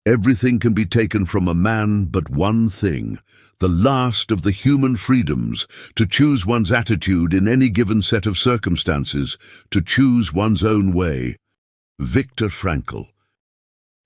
Everything can be taken from a man but one thing, the last of the human freedoms, to choose one's attitude in any given set of circumstances, to choose one's own way. Viktor Frankl.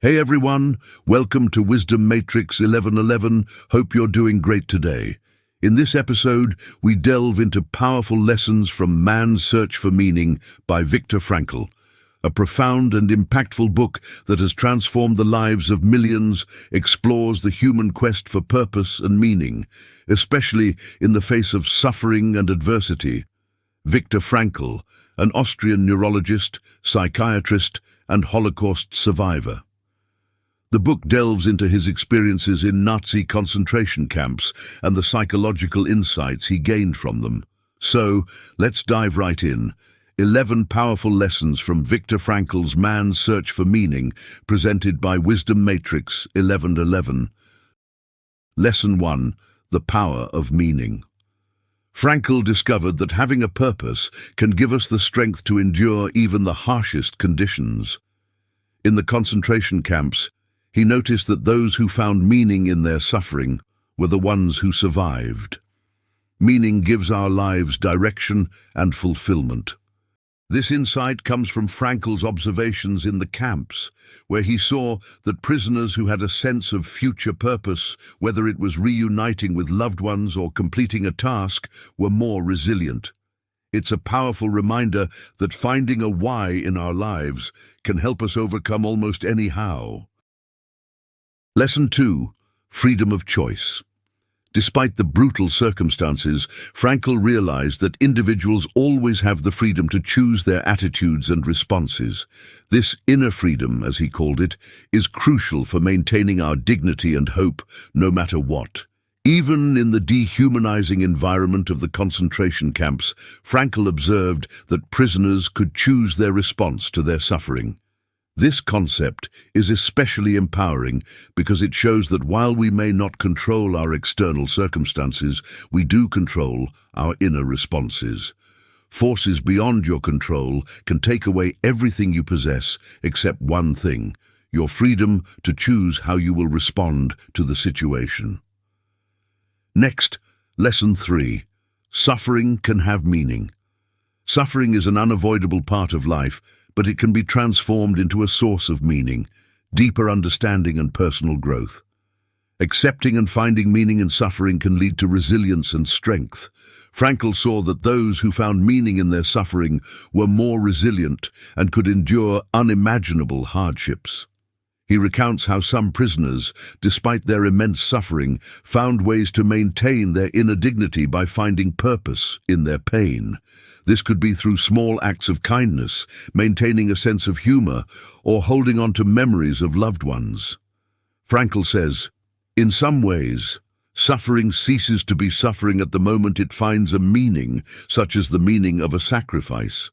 Hey everyone, welcome to Wisdom Matrix 1111. Hope you're doing great today. In this episode, we delve into powerful lessons from Man's Search for Meaning by Viktor Frankl, a profound and impactful book that has transformed the lives of millions, explores the human quest for purpose and meaning, especially in the face of suffering and adversity. Viktor Frankl, an Austrian neurologist, psychiatrist, and Holocaust survivor. The book delves into his experiences in Nazi concentration camps and the psychological insights he gained from them. So, let's dive right in. 11 powerful lessons from Viktor Frankl's Man's Search for Meaning, presented by Wisdom Matrix 1111. Lesson 1. The Power of Meaning. Frankl discovered that having a purpose can give us the strength to endure even the harshest conditions. In the concentration camps, he noticed that those who found meaning in their suffering were the ones who survived. Meaning gives our lives direction and fulfillment. This insight comes from Frankl's observations in the camps, where he saw that prisoners who had a sense of future purpose, whether it was reuniting with loved ones or completing a task, were more resilient. It's a powerful reminder that finding a why in our lives can help us overcome almost any how. Lesson 2. Freedom of choice. Despite the brutal circumstances, Frankl realized that individuals always have the freedom to choose their attitudes and responses. This inner freedom, as he called it, is crucial for maintaining our dignity and hope, no matter what. Even in the dehumanizing environment of the concentration camps, Frankl observed that prisoners could choose their response to their suffering. This concept is especially empowering because it shows that while we may not control our external circumstances, we do control our inner responses. Forces beyond your control can take away everything you possess except one thing: your freedom to choose how you will respond to the situation. Next, Lesson 3. Suffering can have meaning. Suffering is an unavoidable part of life, but it can be transformed into a source of meaning, deeper understanding and personal growth. Accepting and finding meaning in suffering can lead to resilience and strength. Frankl saw that those who found meaning in their suffering were more resilient and could endure unimaginable hardships. He recounts how some prisoners, despite their immense suffering, found ways to maintain their inner dignity by finding purpose in their pain. This could be through small acts of kindness, maintaining a sense of humor, or holding on to memories of loved ones. Frankl says, "In some ways, suffering ceases to be suffering at the moment it finds a meaning, such as the meaning of a sacrifice."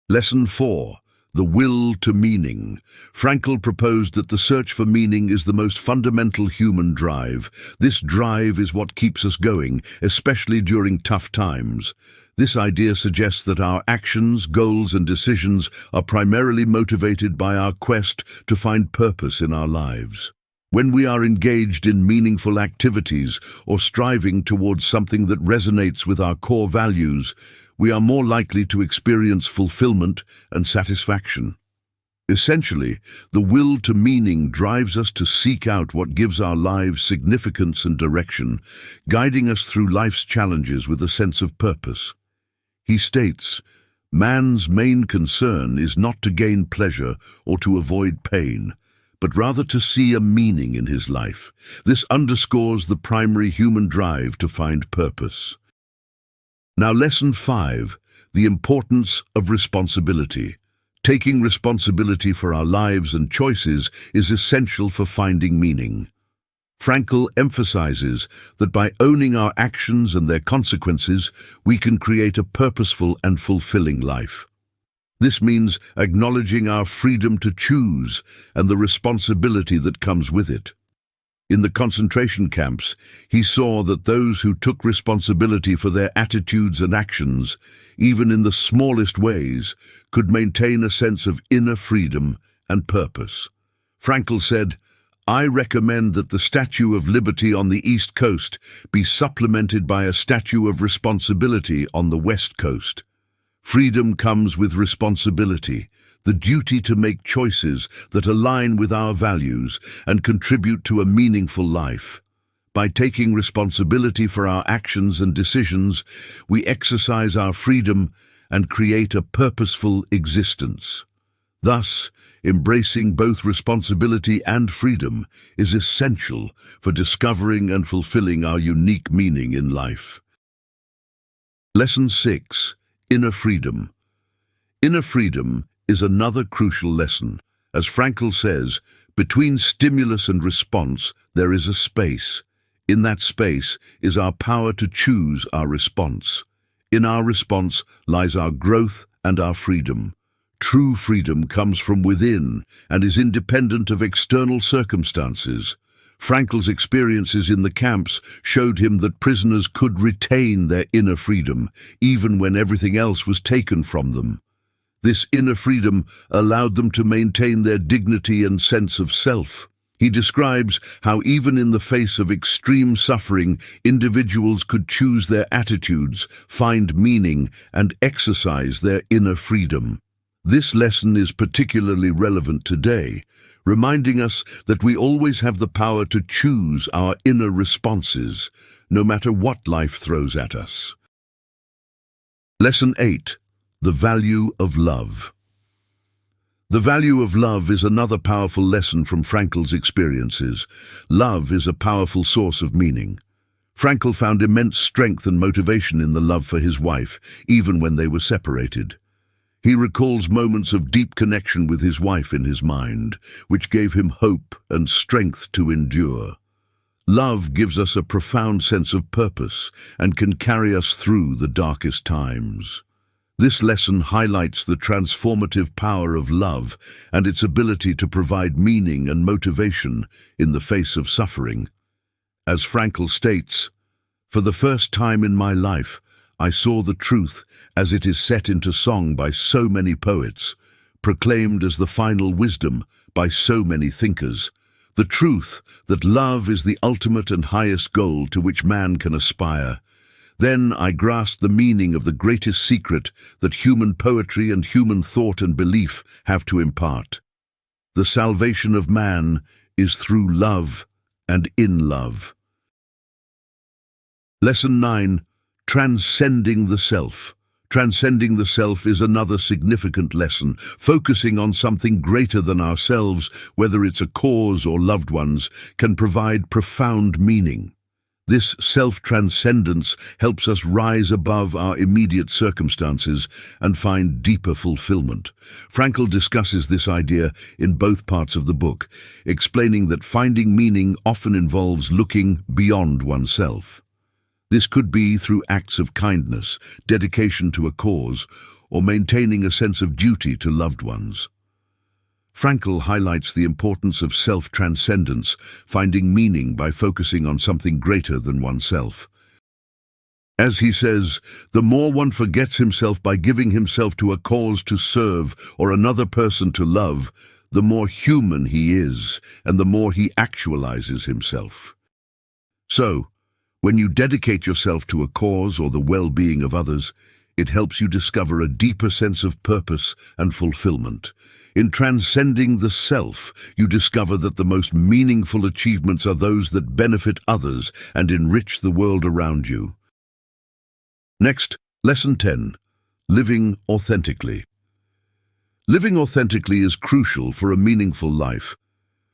Lesson 4. The will to meaning. Frankl proposed that the search for meaning is the most fundamental human drive. This drive is what keeps us going, especially during tough times. This idea suggests that our actions, goals, and decisions are primarily motivated by our quest to find purpose in our lives. When we are engaged in meaningful activities or striving towards something that resonates with our core values, we are more likely to experience fulfillment and satisfaction. Essentially, the will to meaning drives us to seek out what gives our lives significance and direction, guiding us through life's challenges with a sense of purpose. He states, "Man's main concern is not to gain pleasure or to avoid pain, but rather to see a meaning in his life." This underscores the primary human drive to find purpose. Now, Lesson 5. The importance of responsibility. Taking responsibility for our lives and choices is essential for finding meaning. Frankl emphasizes that by owning our actions and their consequences, we can create a purposeful and fulfilling life. This means acknowledging our freedom to choose and the responsibility that comes with it. In the concentration camps, he saw that those who took responsibility for their attitudes and actions, even in the smallest ways, could maintain a sense of inner freedom and purpose. Frankl said, I recommend that the Statue of Liberty on the East Coast be supplemented by a Statue of Responsibility on the West Coast. Freedom comes with responsibility, the duty to make choices that align with our values and contribute to a meaningful life. By taking responsibility for our actions and decisions, we exercise our freedom and create a purposeful existence. Thus, embracing both responsibility and freedom is essential for discovering and fulfilling our unique meaning in life. Lesson 6. Inner Freedom. Inner freedom is another crucial lesson. As Frankl says, between stimulus and response, there is a space. In that space is our power to choose our response. In our response lies our growth and our freedom. True freedom comes from within and is independent of external circumstances. Frankl's experiences in the camps showed him that prisoners could retain their inner freedom, even when everything else was taken from them. This inner freedom allowed them to maintain their dignity and sense of self. He describes how even in the face of extreme suffering, individuals could choose their attitudes, find meaning, and exercise their inner freedom. This lesson is particularly relevant today, reminding us that we always have the power to choose our inner responses, no matter what life throws at us. Lesson 8. The value of love. The value of love is another powerful lesson from Frankl's experiences. Love is a powerful source of meaning. Frankl found immense strength and motivation in the love for his wife, even when they were separated. He recalls moments of deep connection with his wife in his mind, which gave him hope and strength to endure. Love gives us a profound sense of purpose and can carry us through the darkest times. This lesson highlights the transformative power of love and its ability to provide meaning and motivation in the face of suffering. As Frankl states, "For the first time in my life, I saw the truth as it is set into song by so many poets, proclaimed as the final wisdom by so many thinkers. The truth that love is the ultimate and highest goal to which man can aspire. Then I grasped the meaning of the greatest secret that human poetry and human thought and belief have to impart. The salvation of man is through love and in love." Lesson 9. Transcending the self. Transcending the self is another significant lesson. Focusing on something greater than ourselves, whether it's a cause or loved ones, can provide profound meaning. This self-transcendence helps us rise above our immediate circumstances and find deeper fulfillment. Frankl discusses this idea in both parts of the book, explaining that finding meaning often involves looking beyond oneself. This could be through acts of kindness, dedication to a cause, or maintaining a sense of duty to loved ones. Frankl highlights the importance of self-transcendence, finding meaning by focusing on something greater than oneself. As he says, the more one forgets himself by giving himself to a cause to serve or another person to love, the more human he is and the more he actualizes himself. So, when you dedicate yourself to a cause or the well-being of others, it helps you discover a deeper sense of purpose and fulfillment. In transcending the self, you discover that the most meaningful achievements are those that benefit others and enrich the world around you. Next, Lesson 10. Living authentically. Living authentically is crucial for a meaningful life.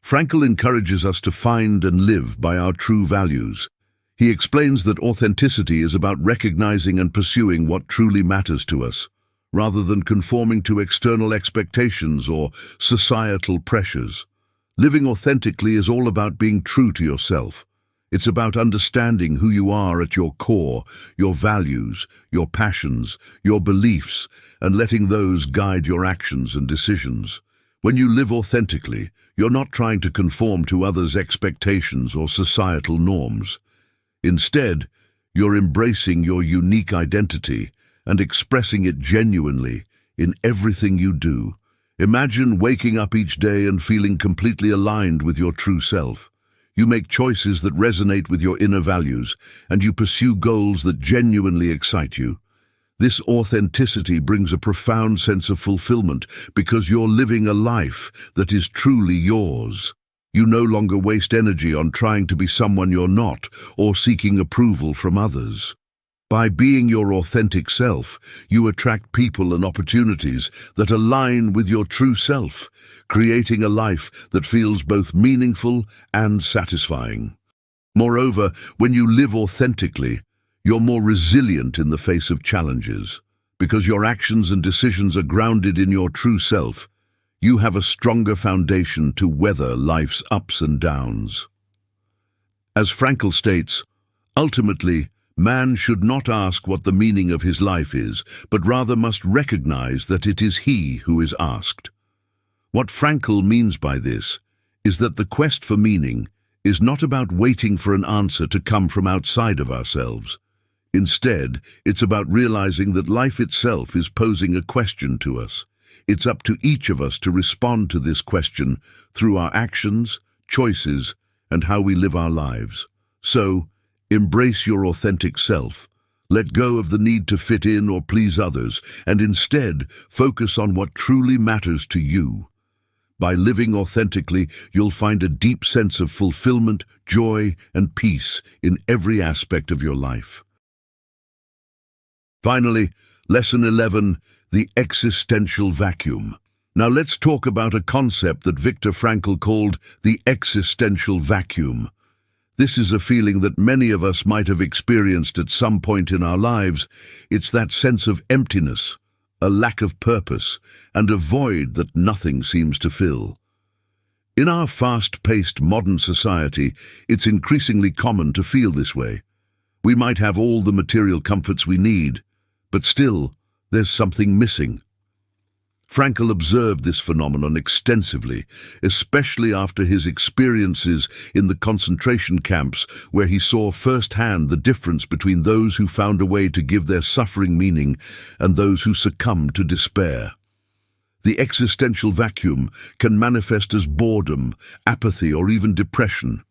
Frankl encourages us to find and live by our true values. He explains that authenticity is about recognizing and pursuing what truly matters to us, rather than conforming to external expectations or societal pressures. Living authentically is all about being true to yourself. It's about understanding who you are at your core, your values, your passions, your beliefs, and letting those guide your actions and decisions. When you live authentically, you're not trying to conform to others' expectations or societal norms. Instead, you're embracing your unique identity and expressing it genuinely in everything you do, Imagine waking up each day and feeling completely aligned with your true self. You make choices that resonate with your inner values, and you pursue goals that genuinely excite you. This authenticity brings a profound sense of fulfillment because you're living a life that is truly yours. You no longer waste energy on trying to be someone you're not or seeking approval from others. By being your authentic self, you attract people and opportunities that align with your true self, creating a life that feels both meaningful and satisfying. Moreover, when you live authentically, you're more resilient in the face of challenges. Because your actions and decisions are grounded in your true self, you have a stronger foundation to weather life's ups and downs. As Frankl states, ultimately, man should not ask what the meaning of his life is, but rather must recognize that it is he who is asked. What Frankl means by this is that the quest for meaning is not about waiting for an answer to come from outside of ourselves. Instead, it's about realizing that life itself is posing a question to us. It's up to each of us to respond to this question through our actions, choices, and how we live our lives. So, embrace your authentic self. Let go of the need to fit in or please others, and instead focus on what truly matters to you. By living authentically, you'll find a deep sense of fulfillment, joy, and peace in every aspect of your life. Finally, Lesson 11, the existential vacuum. Now let's talk about a concept that Viktor Frankl called the existential vacuum. This is a feeling that many of us might have experienced at some point in our lives. It's that sense of emptiness, a lack of purpose, and a void that nothing seems to fill. In our fast-paced modern society, it's increasingly common to feel this way. We might have all the material comforts we need, but still, there's something missing. Frankl observed this phenomenon extensively, especially after his experiences in the concentration camps, where he saw firsthand the difference between those who found a way to give their suffering meaning and those who succumbed to despair. The existential vacuum can manifest as boredom, apathy, or even depression.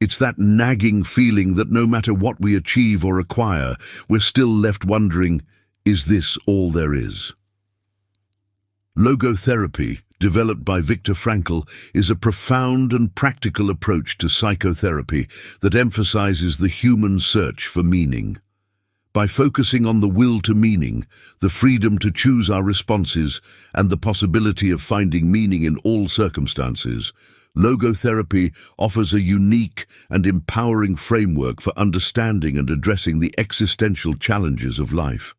It's that nagging feeling that no matter what we achieve or acquire, we're still left wondering, is this all there is? Logotherapy, developed by Viktor Frankl, is a profound and practical approach to psychotherapy that emphasizes the human search for meaning. By focusing on the will to meaning, the freedom to choose our responses, and the possibility of finding meaning in all circumstances, Logotherapy offers a unique and empowering framework for understanding and addressing the existential challenges of life.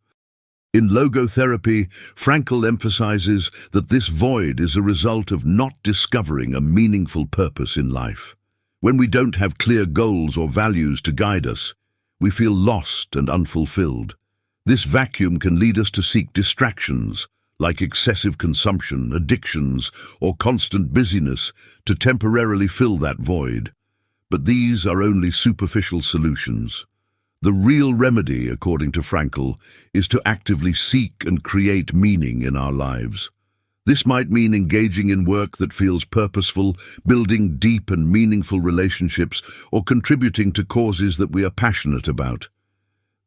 In Logotherapy, Frankl emphasizes that this void is a result of not discovering a meaningful purpose in life. When we don't have clear goals or values to guide us, we feel lost and unfulfilled. This vacuum can lead us to seek distractions, like excessive consumption, addictions, or constant busyness, to temporarily fill that void. But these are only superficial solutions. The real remedy, according to Frankl, is to actively seek and create meaning in our lives. This might mean engaging in work that feels purposeful, building deep and meaningful relationships, or contributing to causes that we are passionate about.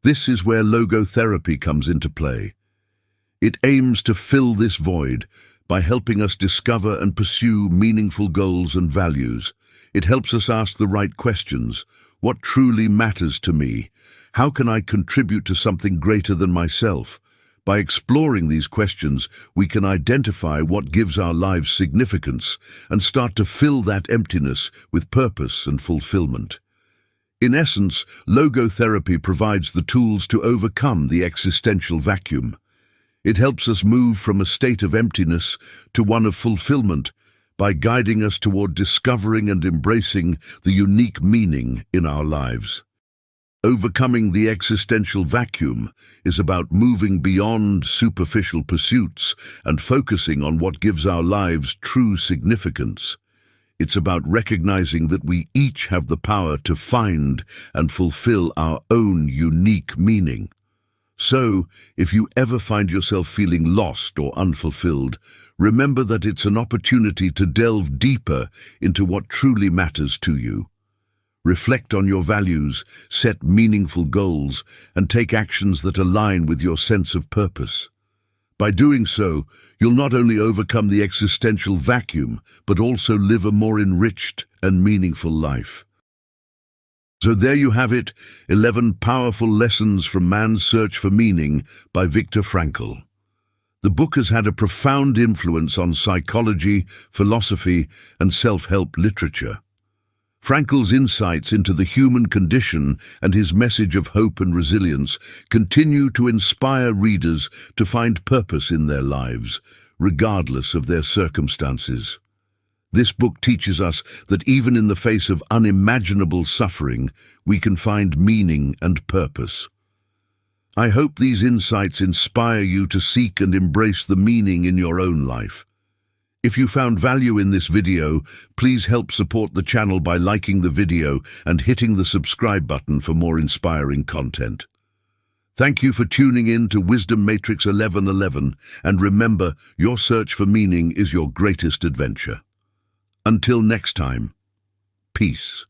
This is where logotherapy comes into play. It aims to fill this void by helping us discover and pursue meaningful goals and values. It helps us ask the right questions. What truly matters to me? How can I contribute to something greater than myself? By exploring these questions, we can identify what gives our lives significance and start to fill that emptiness with purpose and fulfillment. In essence, logotherapy provides the tools to overcome the existential vacuum. It helps us move from a state of emptiness to one of fulfillment by guiding us toward discovering and embracing the unique meaning in our lives. Overcoming the existential vacuum is about moving beyond superficial pursuits and focusing on what gives our lives true significance. It's about recognizing that we each have the power to find and fulfill our own unique meaning. So, if you ever find yourself feeling lost or unfulfilled, remember that it's an opportunity to delve deeper into what truly matters to you. Reflect on your values, set meaningful goals, and take actions that align with your sense of purpose. By doing so, you'll not only overcome the existential vacuum, but also live a more enriched and meaningful life. So there you have it, 11 powerful lessons from man's search for meaning by Viktor Frankl. The book has had a profound influence on psychology, philosophy, and self-help literature. Frankl's insights into the human condition and his message of hope and resilience continue to inspire readers to find purpose in their lives, regardless of their circumstances. This book teaches us that even in the face of unimaginable suffering, we can find meaning and purpose. I hope these insights inspire you to seek and embrace the meaning in your own life. If you found value in this video, please help support the channel by liking the video and hitting the subscribe button for more inspiring content. Thank you for tuning in to Wisdom Matrix 1111, and remember, your search for meaning is your greatest adventure. Until next time, peace.